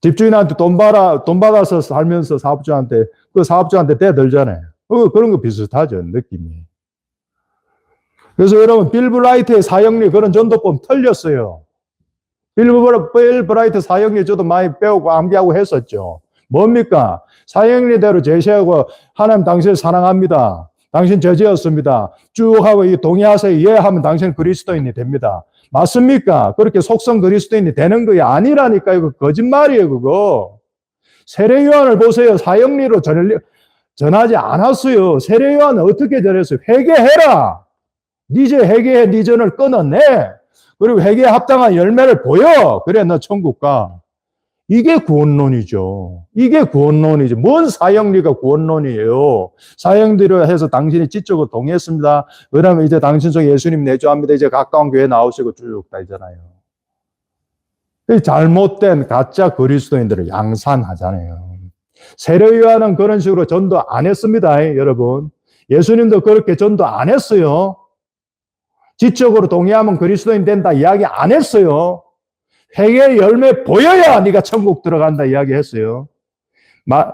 집주인한테 돈 받아서 살면서 사업주한테, 그 사업주한테 대들잖아요. 그런 거 비슷하죠, 느낌이. 그래서 여러분, 빌 브라이트의 사형리 그런 전도법 틀렸어요. 빌 브라이트 사형리 저도 많이 배우고 암기하고 했었죠. 뭡니까? 사형리대로 제시하고, 하나님 당신을 사랑합니다. 당신 죄지었습니다. 쭉 하고 동의하세요. 예 하면 당신 그리스도인이 됩니다. 맞습니까? 그렇게 속성 그리스도인이 되는 거야. 아니라니까요. 그거 거짓말이에요, 그거. 세례요한을 보세요. 사형리로 전하지 않았어요. 세례요한은 어떻게 전했어요? 회개해라. 네 죄 회개해. 네 전을 끊어내. 그리고 회개에 합당한 열매를 보여. 그래 너 천국 가. 이게 구원론이죠. 이게 구원론이죠. 뭔 사형리가 구원론이에요. 사형리로 해서 당신이 지적으로 동의했습니다. 그러면 이제 당신 속에 예수님 내주합니다. 이제 가까운 교회 나오시고 쭉 다니잖아요. 잘못된 가짜 그리스도인들을 양산하잖아요. 세례요한은 그런 식으로 전도 안 했습니다. 여러분. 예수님도 그렇게 전도 안 했어요. 지적으로 동의하면 그리스도인 된다 이야기 안 했어요. 회개의 열매 보여야 네가 천국 들어간다 이야기했어요.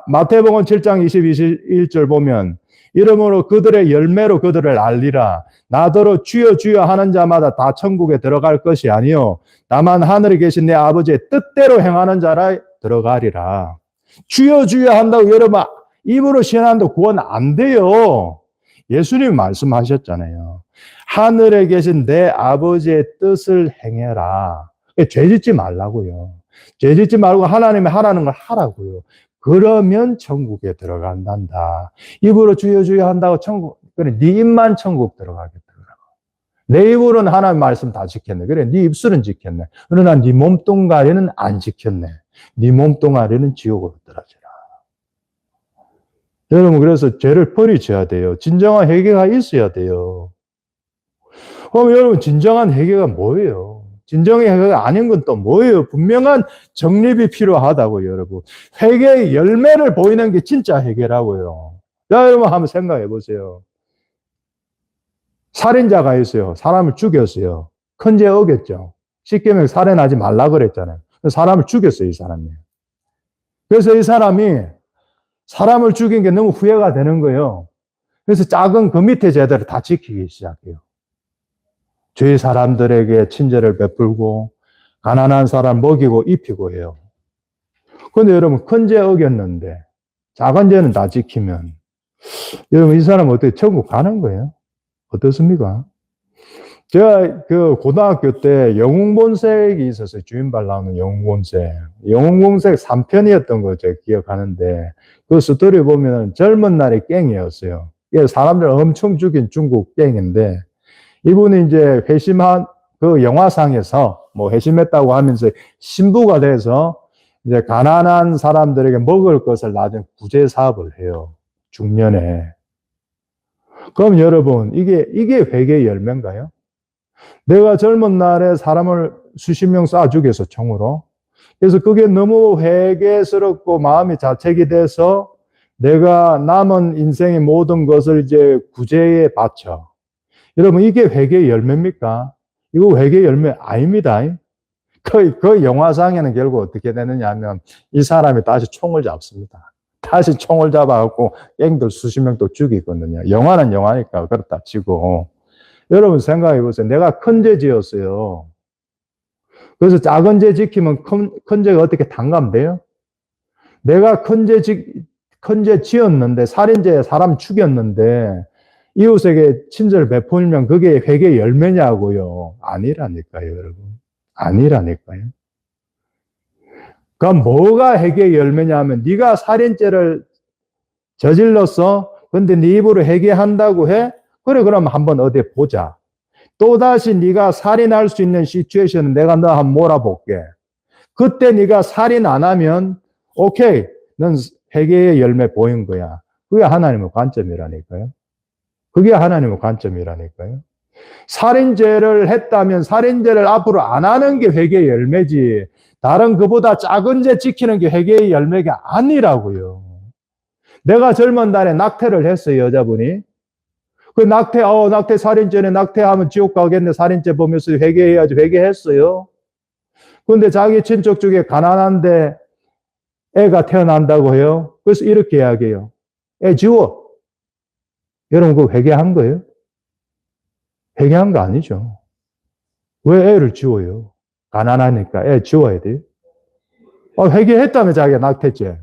마태복음 7장 21절 보면 이러므로 그들의 열매로 그들을 알리라. 나더러 주여 주여 하는 자마다 다 천국에 들어갈 것이 아니요 다만 하늘에 계신 내 아버지의 뜻대로 행하는 자라 들어가리라. 주여 주여 한다고 여러분 입으로 시인한다고 구원 안 돼요. 예수님이 말씀하셨잖아요. 하늘에 계신 내 아버지의 뜻을 행해라. 죄 짓지 말라고요. 죄 짓지 말고 하나님이 하라는 걸 하라고요. 그러면 천국에 들어간단다. 입으로 주여 주여 한다고 천국, 그래, 네 입만 천국 들어가게 들어가. 내 입으로는 하나님 말씀 다 지켰네. 그래, 네 입술은 지켰네. 그러나 네 몸뚱아리는 안 지켰네. 네 몸뚱아리는 지옥으로 떨어지라. 여러분, 그래서 죄를 버리셔야 돼요. 진정한 회개가 있어야 돼요. 그럼 여러분, 진정한 회개가 뭐예요? 진정의 회개가 아닌 건 또 뭐예요? 분명한 정립이 필요하다고요, 여러분. 회개의 열매를 보이는 게 진짜 회개라고요. 자, 여러분 한번 생각해 보세요. 살인자가 있어요. 사람을 죽였어요. 큰 죄 어겼죠. 십계명 살인하지 말라 그랬잖아요. 사람을 죽였어요, 이 사람이. 그래서 이 사람이 사람을 죽인 게 너무 후회가 되는 거예요. 그래서 작은 그 밑에 죄들을 다 지키기 시작해요. 주위 사람들에게 친절을 베풀고 가난한 사람 먹이고 입히고 해요. 그런데 여러분 큰 죄 어겼는데 작은 죄는 다 지키면 여러분 이 사람은 어떻게 천국 가는 거예요? 어떻습니까? 제가 그 고등학교 때 영웅본색이 있었어요. 주인발 나오는 영웅본색. 영웅본색 3편이었던 거 제가 기억하는데 그 스토리 보면 젊은 날의 갱이었어요. 사람들 엄청 죽인 중국 갱인데 이분이 이제 회심한 그 영화상에서 뭐 회심했다고 하면서 신부가 돼서 이제 가난한 사람들에게 먹을 것을 나중에 구제 사업을 해요. 중년에. 그럼 여러분, 이게 회개의 열매인가요? 내가 젊은 날에 사람을 수십 명 쏴 죽여서 총으로. 그래서 그게 너무 회개스럽고 마음이 자책이 돼서 내가 남은 인생의 모든 것을 이제 구제에 바쳐. 여러분, 이게 회개의 열매입니까? 이거 회개의 열매 아닙니다. 그 영화상에는 결국 어떻게 되느냐 하면 이 사람이 다시 총을 잡습니다. 다시 총을 잡아갖고 갱들 수십 명 또 죽이거든요. 영화는 영화니까 그렇다 치고. 여러분 생각해 보세요. 내가 큰 죄 지었어요. 그래서 작은 죄 지키면 큰 죄가 어떻게 탕감돼요? 내가 큰 죄 지었는데, 살인죄에 사람 죽였는데, 이웃에게 친절 베풀면 그게 회개의 열매냐고요. 아니라니까요, 여러분. 아니라니까요. 그럼 뭐가 회개의 열매냐 하면 네가 살인죄를 저질렀어. 근데 네 입으로 회개한다고 해? 그래, 그럼 한번 어디 보자. 또다시 네가 살인할 수 있는 시츄에이션은 내가 너 한번 몰아볼게. 그때 네가 살인 안 하면 오케이, 넌 회개의 열매 보인 거야. 그게 하나님의 관점이라니까요. 그게 하나님의 관점이라니까요. 살인죄를 했다면 살인죄를 앞으로 안 하는 게 회개의 열매지 다른 그보다 작은 죄 지키는 게 회개의 열매가 아니라고요. 내가 젊은 날에 낙태를 했어요, 여자분이. 그 낙태 살인죄네, 낙태하면 지옥 가겠네, 살인죄 보면서 회개해야지, 회개했어요. 근데 자기 친척 중에 가난한데 애가 태어난다고 해요. 그래서 이렇게 이야기해요. 애 지워. 여러분 그거 회개한 거예요? 회개한 거 아니죠. 왜 애를 지워요? 가난하니까 애 지워야 돼요. 회개했다며 자기가 낙태죄.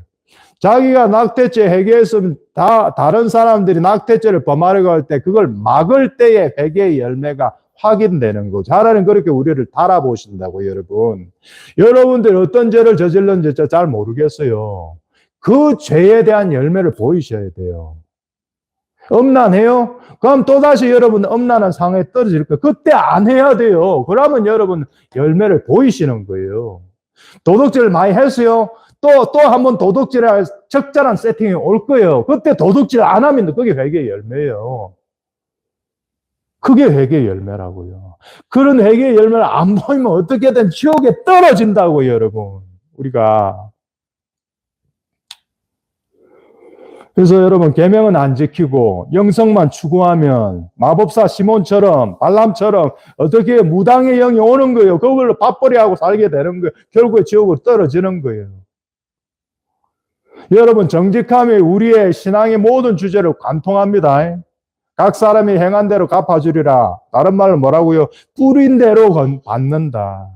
자기가 낙태죄 회개했으면 다른 사람들이 낙태죄를 범하려고 할 때 그걸 막을 때에 회개의 열매가 확인되는 거죠. 하나님 그렇게 우리를 달아보신다고 여러분. 여러분들 어떤 죄를 저질렀는지 잘 모르겠어요. 그 죄에 대한 열매를 보이셔야 돼요. 엄난해요? 그럼 또다시 여러분 엄난한 상황에 떨어질 거예요. 그때 안 해야 돼요. 그러면 여러분 열매를 보이시는 거예요. 도둑질 많이 했어요? 또 한 번 도둑질할 적절한 세팅이 올 거예요. 그때 도둑질 안 하면 그게 회개의 열매예요. 그게 회개의 열매라고요. 그런 회개의 열매를 안 보이면 어떻게든 지옥에 떨어진다고요, 여러분. 우리가. 그래서 여러분 계명은 안 지키고 영성만 추구하면 마법사 시몬처럼 발람처럼 어떻게 무당의 영이 오는 거예요. 그걸로 밥벌이하고 살게 되는 거예요. 결국에 지옥으로 떨어지는 거예요. 여러분 정직함이 우리의 신앙의 모든 주제를 관통합니다. 각 사람이 행한 대로 갚아주리라. 다른 말로 뭐라고요? 뿌린 대로 받는다.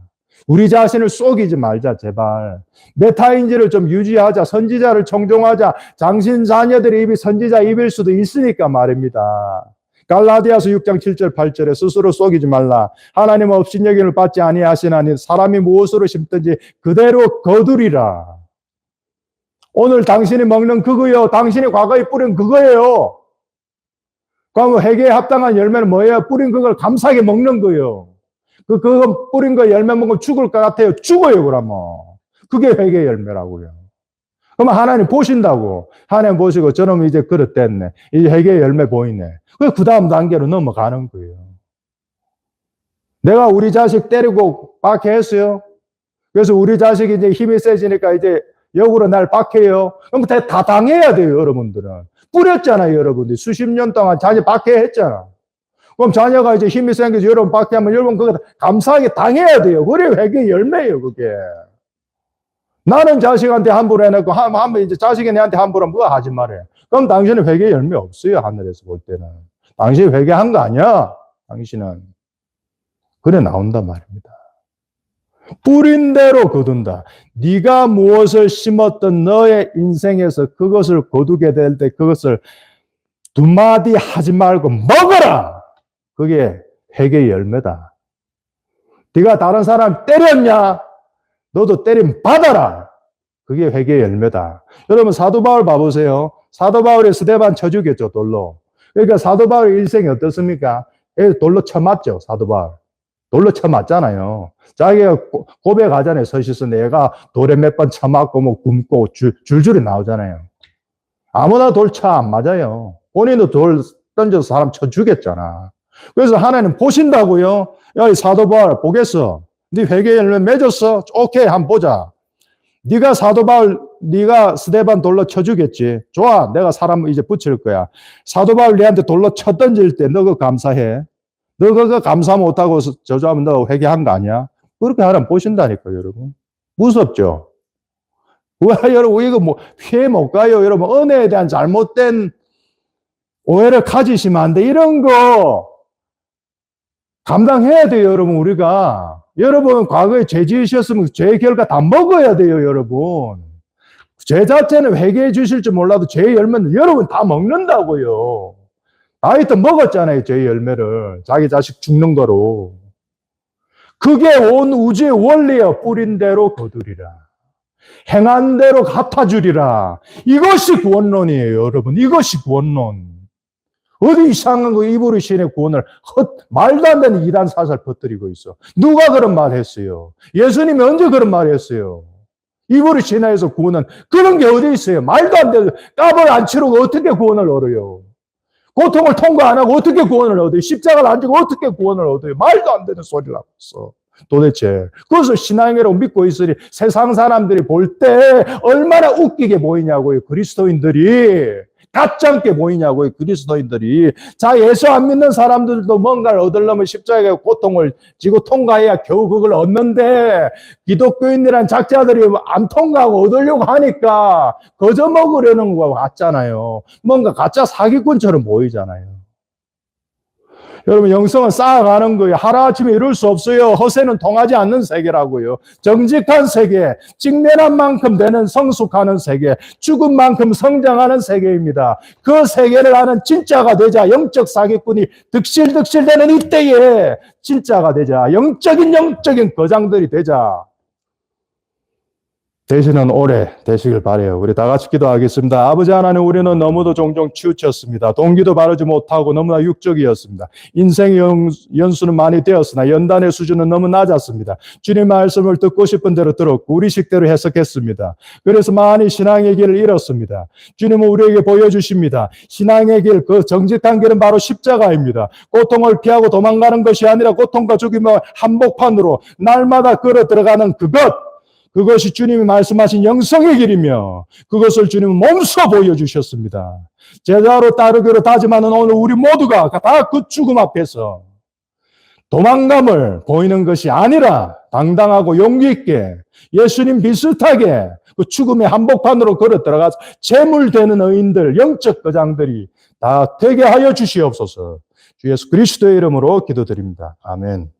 우리 자신을 속이지 말자 제발. 메타인지를 좀 유지하자. 선지자를 청종하자. 장신 자녀들의 입이 선지자 입일 수도 있으니까 말입니다. 갈라디아서 6장 7절 8절에 스스로 속이지 말라. 하나님은 업신여김을 받지 아니하시나니 사람이 무엇으로 심든지 그대로 거두리라. 오늘 당신이 먹는 그거요. 당신이 과거에 뿌린 그거예요. 그럼 회개에 합당한 열매는 뭐예요? 뿌린 그걸 감사하게 먹는 거예요. 그거 뿌린 거 열매 먹으면 죽을 것 같아요. 죽어요, 그러면. 그게 회개의 열매라고요. 그러면 하나님 보신다고. 하나님 보시고, 저놈 이제 그릇됐네. 이제 회개의 열매 보이네. 그 다음 단계로 넘어가는 거예요. 내가 우리 자식 때리고 박해했어요. 그래서 우리 자식이 이제 힘이 세지니까 이제 역으로 날 박해요. 그럼 다 당해야 돼요, 여러분들은. 뿌렸잖아요, 여러분들. 수십 년 동안 자녀 박해했잖아. 그럼 자녀가 이제 힘이 생겨서 여러분 박해하면 여러분 그거 감사하게 당해야 돼요. 그래 회개의 열매예요, 그게. 나는 자식한테 함부로 해놓고 한번 이제 자식이 내한테 함부로 하면 뭐 하지 말아요. 그럼 당신은 회개의 열매 없어요, 하늘에서 볼 때는. 당신이 회개한 거 아니야, 당신은. 그래 나온단 말입니다. 뿌린 대로 거둔다. 네가 무엇을 심었던 너의 인생에서 그것을 거두게 될 때 그것을 두 마디 하지 말고 먹어라. 그게 회개의 열매다. 네가 다른 사람 때렸냐? 너도 때림 받아라. 그게 회개의 열매다. 여러분 사도 바울 봐보세요. 사도 바울이 스데반 쳐 죽였죠, 돌로. 그러니까 사도 바울의 일생이 어떻습니까? 돌로 쳐맞죠, 사도 바울. 돌로 쳐맞잖아요. 자기가 고백하잖아요. 서시서 내가 돌에 몇 번 쳐맞고 뭐 굶고 줄줄이 나오잖아요. 아무나 돌 쳐 안 맞아요. 본인도 돌 던져서 사람 쳐 죽였잖아. 그래서 하나님 보신다고요. 야, 이 사도 바울 보겠어. 네 회개의 열매 맺었어? 오케이, 한번 보자. 네가 사도 바울, 네가 스데반 돌로 쳐 죽였지. 좋아, 내가 사람 이제 붙일 거야. 사도 바울 네한테 돌로 쳐 던질 때 너 그거 감사해. 너 그거 감사 못하고 저주하면 너 회개한 거 아니야? 그렇게 하나님 보신다니까요, 여러분. 무섭죠? 왜, 여러분, 이거 뭐, 피해 못 가요, 여러분. 은혜에 대한 잘못된 오해를 가지시면 안 돼. 이런 거 감당해야 돼요, 여러분, 우리가. 여러분, 과거에 죄 지으셨으면 죄의 결과 다 먹어야 돼요, 여러분. 죄 자체는 회개해 주실 줄 몰라도 죄의 열매는 여러분 다 먹는다고요. 다윗도 먹었잖아요, 죄의 열매를. 자기 자식 죽는 거로. 그게 온 우주의 원리야. 뿌린 대로 거두리라. 행한 대로 갚아주리라. 이것이 구원론이에요, 여러분. 이것이 구원론. 어디 이상한 거 이보리 신의 구원을 말도 안 되는 이단 사설 퍼뜨리고 있어. 누가 그런 말 했어요? 예수님이 언제 그런 말 했어요? 이보리 신화에서 구원은 그런 게 어디 있어요? 말도 안 되는 값을 안 치르고 어떻게 구원을 얻어요? 고통을 통과 안 하고 어떻게 구원을 얻어요? 십자가를 안 지고 어떻게 구원을 얻어요? 말도 안 되는 소리를 하고 있어. 도대체. 그것을 신앙이라고 믿고 있으니 세상 사람들이 볼 때 얼마나 웃기게 보이냐고요. 그리스도인들이 가짜게 보이냐고요, 그리스도인들이. 자, 예수 안 믿는 사람들도 뭔가를 얻으려면 십자가의 고통을 지고 통과해야 겨우 그걸 얻는데, 기독교인이란 작자들이 안 통과하고 얻으려고 하니까 거저 먹으려는 거 같잖아요. 뭔가 가짜 사기꾼처럼 보이잖아요. 여러분, 영성은 쌓아가는 거예요. 하루아침에 이룰 수 없어요. 허세는 통하지 않는 세계라고요. 정직한 세계, 직면한 만큼 되는 성숙하는 세계, 죽은 만큼 성장하는 세계입니다. 그 세계를 아는 진짜가 되자 영적 사기꾼이 득실득실되는 이때에 진짜가 되자 영적인 거장들이 되자 되시는 올해 되시길 바라요. 우리 다 같이 기도하겠습니다. 아버지 하나님, 우리는 너무도 종종 치우쳤습니다. 동기도 바르지 못하고 너무나 육적이었습니다. 인생의 연수는 많이 되었으나 연단의 수준은 너무 낮았습니다. 주님의 말씀을 듣고 싶은 대로 들었고 우리 식대로 해석했습니다. 그래서 많이 신앙의 길을 잃었습니다. 주님은 우리에게 보여주십니다. 신앙의 길, 그 정직한 길은 바로 십자가입니다. 고통을 피하고 도망가는 것이 아니라 고통과 죽임을 한복판으로 날마다 걸어 들어가는 그것이 주님이 말씀하신 영성의 길이며 그것을 주님은 몸소 보여주셨습니다. 제자로 따르기로 다짐하는 오늘 우리 모두가 다 그 죽음 앞에서 도망감을 보이는 것이 아니라 당당하고 용기 있게 예수님 비슷하게 그 죽음의 한복판으로 걸어 들어가서 재물되는 의인들, 영적 거장들이 다 되게 하여 주시옵소서. 주 예수 그리스도의 이름으로 기도드립니다. 아멘.